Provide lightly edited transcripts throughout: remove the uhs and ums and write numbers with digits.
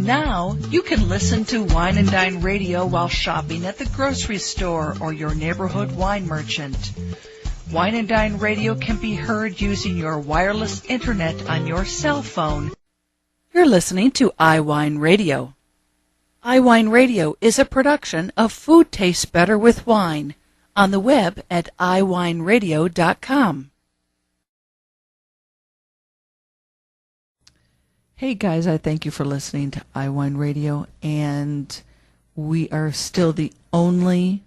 Now you can listen to Wine and Dine Radio while shopping at the grocery store or your neighborhood wine merchant. Wine and Dine Radio can be heard using your wireless internet on your cell phone. You're listening to iWineRadio. iWineRadio is a production of Food Tastes Better with Wine on the web at iWineRadio.com. Hey guys, I thank you for listening to iWineRadio, and we are still the only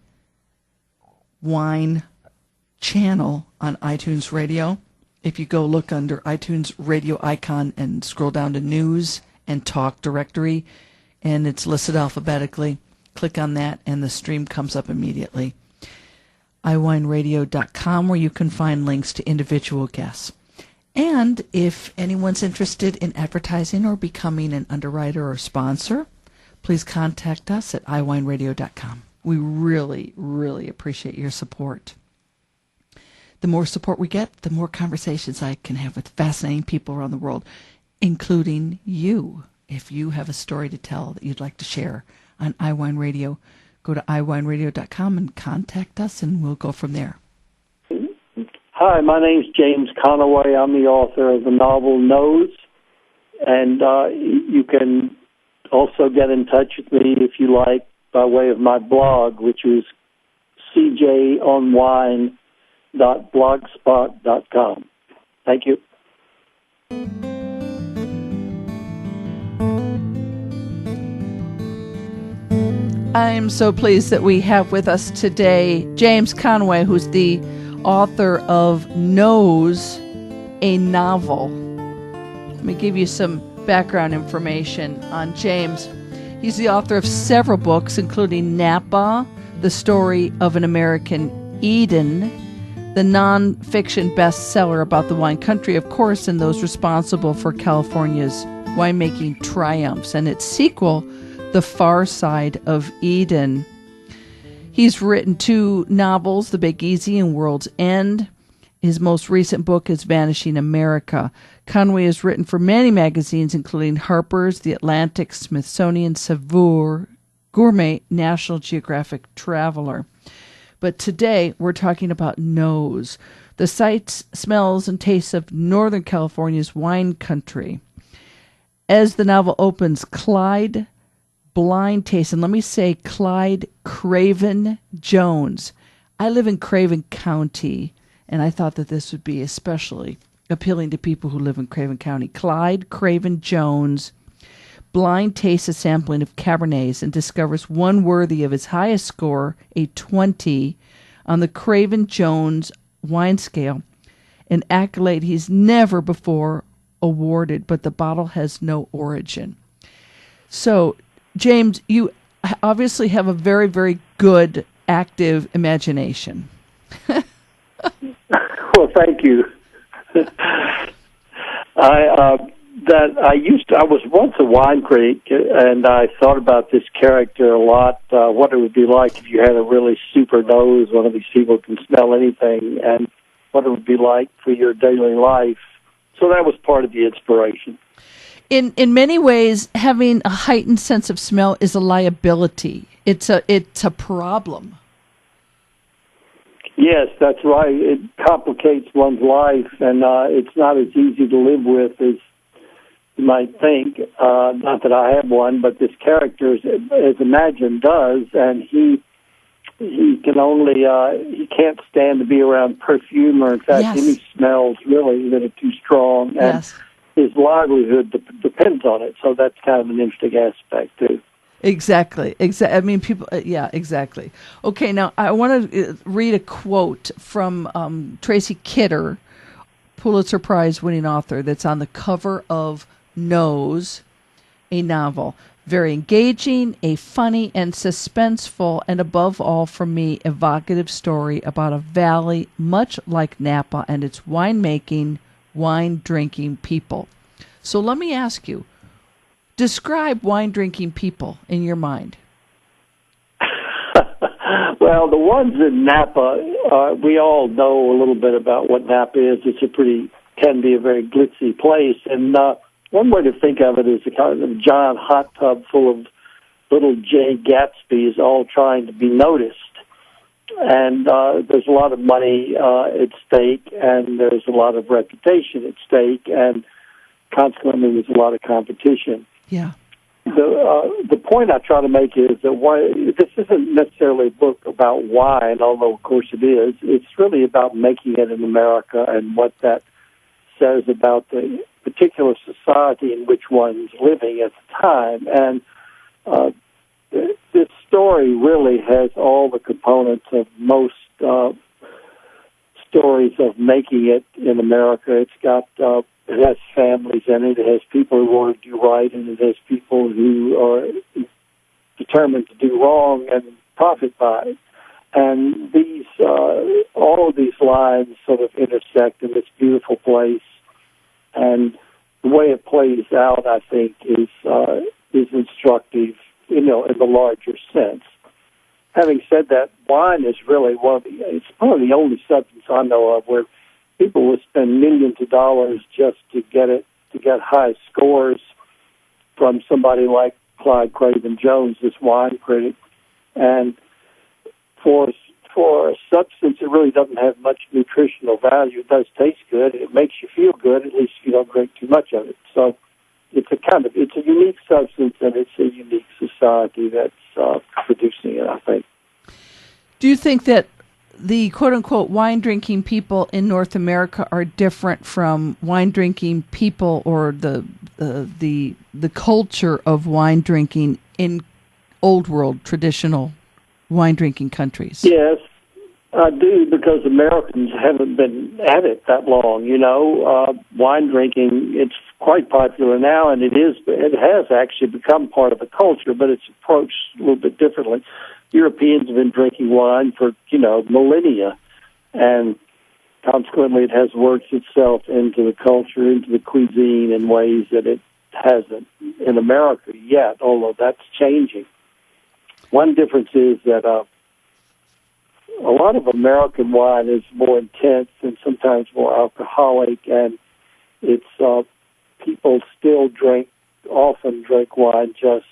wine channel on iTunes Radio. If you go look under iTunes Radio icon and scroll down to News and Talk Directory, and it's listed alphabetically, click on that and the stream comes up immediately. iWineRadio.com, where you can find links to individual guests. And if anyone's interested in advertising or becoming an underwriter or sponsor, please contact us at iWineRadio.com. We really, really appreciate your support. The more support we get, the more conversations I can have with fascinating people around the world, including you. If you have a story to tell that you'd like to share on iWine Radio, go to iWineRadio.com and contact us, and we'll go from there. Hi, my name's James Conaway. I'm the author of the novel Nose, and you can also get in touch with me if you like by way of my blog, which is cjonwine.blogspot.com. Thank you. I'm so pleased that we have with us today James Conaway, who's the author of Nose, a novel. Let me give you some background information on James. He's the author of several books, including Napa, The Story of an American Eden, the nonfiction bestseller about the wine country, of course, and those responsible for California's winemaking triumphs, and its sequel, The Far Side of Eden. He's written 2 novels, The Big Easy and World's End. His most recent book is Vanishing America. Conaway has written for many magazines, including Harper's, The Atlantic, Smithsonian, Saveur, Gourmet, National Geographic Traveler. But today we're talking about Nose, the sights, smells, and tastes of Northern California's wine country. As the novel opens, Clyde blind taste, and let me say Clyde Craven-Jones. I live in Craven County, and I thought that this would be especially appealing to people who live in Craven County. Clyde Craven-Jones blind tastes a sampling of Cabernets and discovers one worthy of his highest score, a 20, on the Craven-Jones wine scale, an accolade he's never before awarded, but the bottle has no origin. So, James, you obviously have a very, very good, active imagination. Well, thank you. I was once a wine critic, and I thought about this character a lot, what it would be like if you had a really super nose, one of these people who can smell anything, and what it would be like for your daily life. So that was part of the inspiration. In many ways, having a heightened sense of smell is a liability. It's a problem. Yes, that's right. It complicates one's life, and it's not as easy to live with as you might think. Not that I have one, but this character, as imagined, does, and he can only he can't stand to be around perfume, or in fact, any smells really that are too strong. And yes. His livelihood depends on it, so that's kind of an interesting aspect too. Exactly. I mean, people. Yeah, exactly. Okay, now I want to read a quote from Tracy Kidder, Pulitzer Prize-winning author, that's on the cover of Nose, a novel. Very engaging, a funny and suspenseful, and above all, for me, evocative story about a valley much like Napa and its winemaking, wine-drinking people. So let me ask you, describe wine-drinking people in your mind. Well, the ones in Napa, we all know a little bit about what Napa is. Can be a very glitzy place. And one way to think of it is a kind of giant hot tub full of little Jay Gatsbys all trying to be noticed. And there's a lot of money at stake, and there's a lot of reputation at stake, and consequently there's a lot of competition. Yeah. The point I try to make is that this isn't necessarily a book about wine, although of course it is. It's really about making it in America and what that says about the particular society in which one's living at the time. And this story really has all the components of most stories of making it in America. It's got it has families in it. It has people who want to do right, and it has people who are determined to do wrong and profit by it. And these all of these lines sort of intersect in this beautiful place. And the way it plays out, I think, is instructive, in the larger sense. Having said that, wine is really it's probably the only substance I know of where people will spend millions of dollars just to get high scores from somebody like Clyde Craven-Jones, this wine critic. And for a substance that really doesn't have much nutritional value, it does taste good, it makes you feel good, at least if you don't drink too much of it. So it's a unique substance, and it's a unique society that's producing it, I think. Do you think that the quote-unquote wine-drinking people in North America are different from wine-drinking people or the culture of wine drinking in old world traditional wine-drinking countries? Yes, I do, because Americans haven't been at it that long. Wine drinking, it's quite popular now, and it has actually become part of the culture, but it's approached a little bit differently. Europeans have been drinking wine for, millennia, and consequently it has worked itself into the culture, into the cuisine in ways that it hasn't in America yet, although that's changing. One difference is that a lot of American wine is more intense and sometimes more alcoholic, and it's people still often drink wine just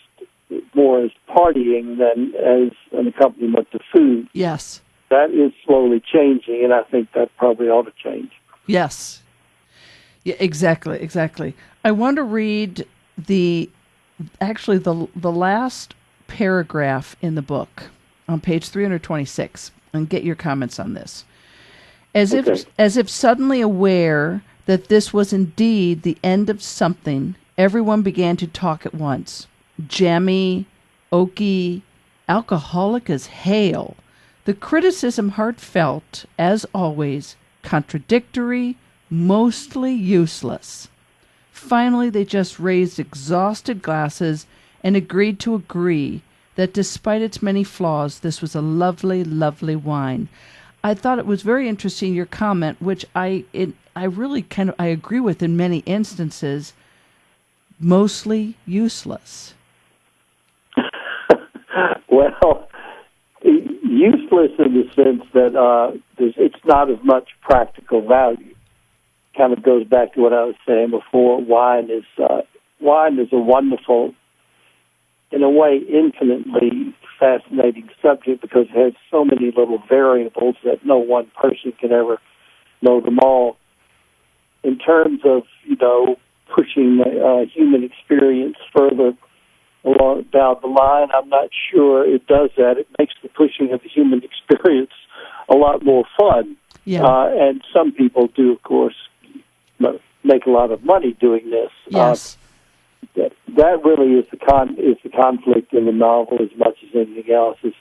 more as partying than as an accompaniment to food. Yes. That is slowly changing, and I think that probably ought to change. Yes. Yeah, exactly. I want to read the last paragraph in the book on page 326 and get your comments on this. As if suddenly aware that this was indeed the end of something, everyone began to talk at once. Jammy, oaky, alcoholic as hail. The criticism heartfelt, as always, contradictory, mostly useless. Finally, they just raised exhausted glasses and agreed to agree that despite its many flaws, this was a lovely, lovely wine. I thought it was very interesting, your comment, which I really I agree with in many instances, mostly useless. Well, useless in the sense that it's not of much practical value. Kind of goes back to what I was saying before. Wine is a wonderful, in a way, infinitely fascinating subject because it has so many little variables that no one person can ever know them all. In terms of, pushing the human experience further along down the line, I'm not sure it does that. It makes the pushing of the human experience a lot more fun. Yeah. And some people do, of course, make a lot of money doing this. Yes. That really is the conflict in the novel as much as anything else. Is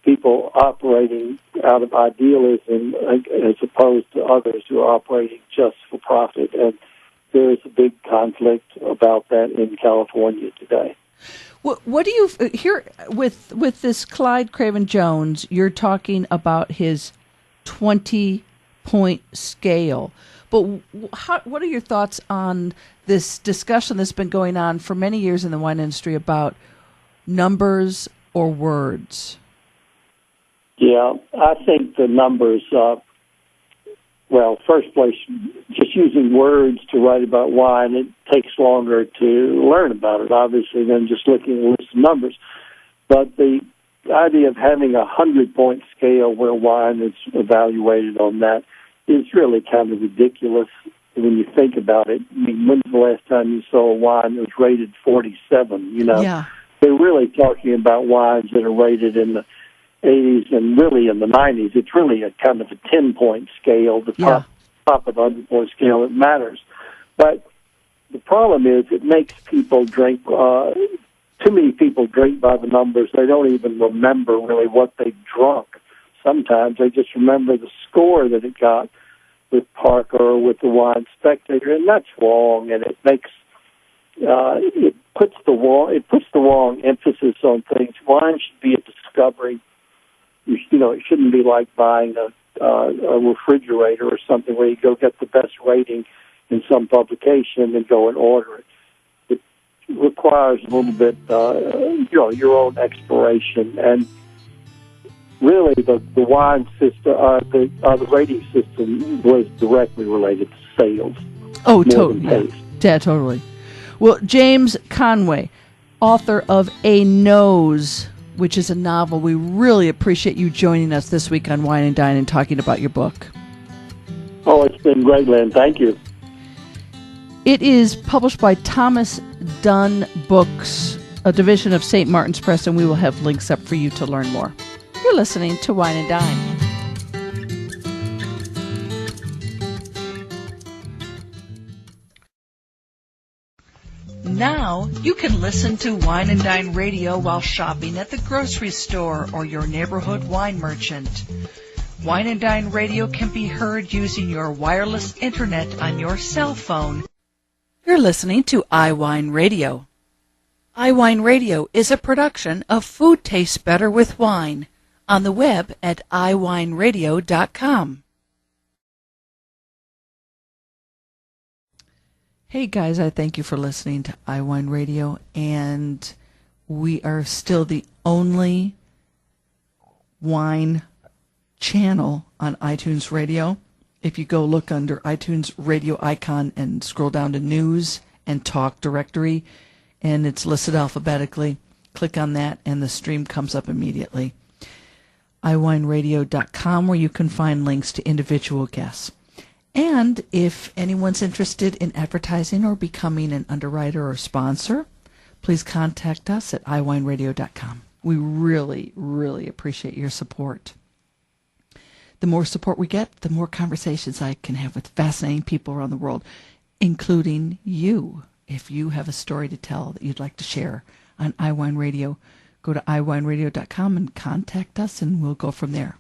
people operating out of idealism as opposed to others who are operating just for profit. And there is a big conflict about that in California today. What do you here with this Clyde Craven-Jones? You're talking about his 20-point scale, but what are your thoughts on this discussion that's been going on for many years in the wine industry about numbers or words? Yeah, I think the numbers. Well, first place, just using words to write about wine, it takes longer to learn about it, obviously, than just looking at a list of numbers. But the idea of having a 100-point scale where wine is evaluated on that is really kind of ridiculous when you think about it. I mean, when's the last time you saw a wine that was rated 47, you know? Yeah. They're really talking about wines that are rated in the 80s and really in the 90s. It's really a kind of a 10-point scale, the top of the 100-point scale that matters. But the problem is it makes people drink. Too many people drink by the numbers. They don't even remember really what they drunk. Sometimes they just remember the score that it got with Parker or with the Wine Spectator, and that's wrong. And it makes it puts the wrong emphasis on things. Wine should be a discovery. You know, it shouldn't be like buying a refrigerator or something where you go get the best rating in some publication and go and order it. It requires a little bit, your own exploration. And really, the wine system, the rating system was directly related to sales. Oh, totally. Yeah, totally. Well, James Conaway, author of A Nose, which is a novel. We really appreciate you joining us this week on Wine and Dine and talking about your book. Oh, it's been great, Lynn. Thank you. It is published by Thomas Dunn Books, a division of St. Martin's Press, and we will have links up for you to learn more. You're listening to Wine and Dine. Now you can listen to Wine and Dine Radio while shopping at the grocery store or your neighborhood wine merchant. Wine and Dine Radio can be heard using your wireless internet on your cell phone. You're listening to iWineRadio. iWineRadio is a production of Food Tastes Better with Wine, on the web at iWineRadio.com. Hey guys, I thank you for listening to iWineRadio, and we are still the only wine channel on iTunes Radio. If you go look under iTunes radio icon and scroll down to News and Talk Directory, and it's listed alphabetically, click on that and the stream comes up immediately. iWineRadio.com, where you can find links to individual guests. And if anyone's interested in advertising or becoming an underwriter or sponsor, please contact us at iWineRadio.com. We really, really appreciate your support. The more support we get, the more conversations I can have with fascinating people around the world, including you. If you have a story to tell that you'd like to share on iWineRadio, go to iWineRadio.com and contact us, and we'll go from there.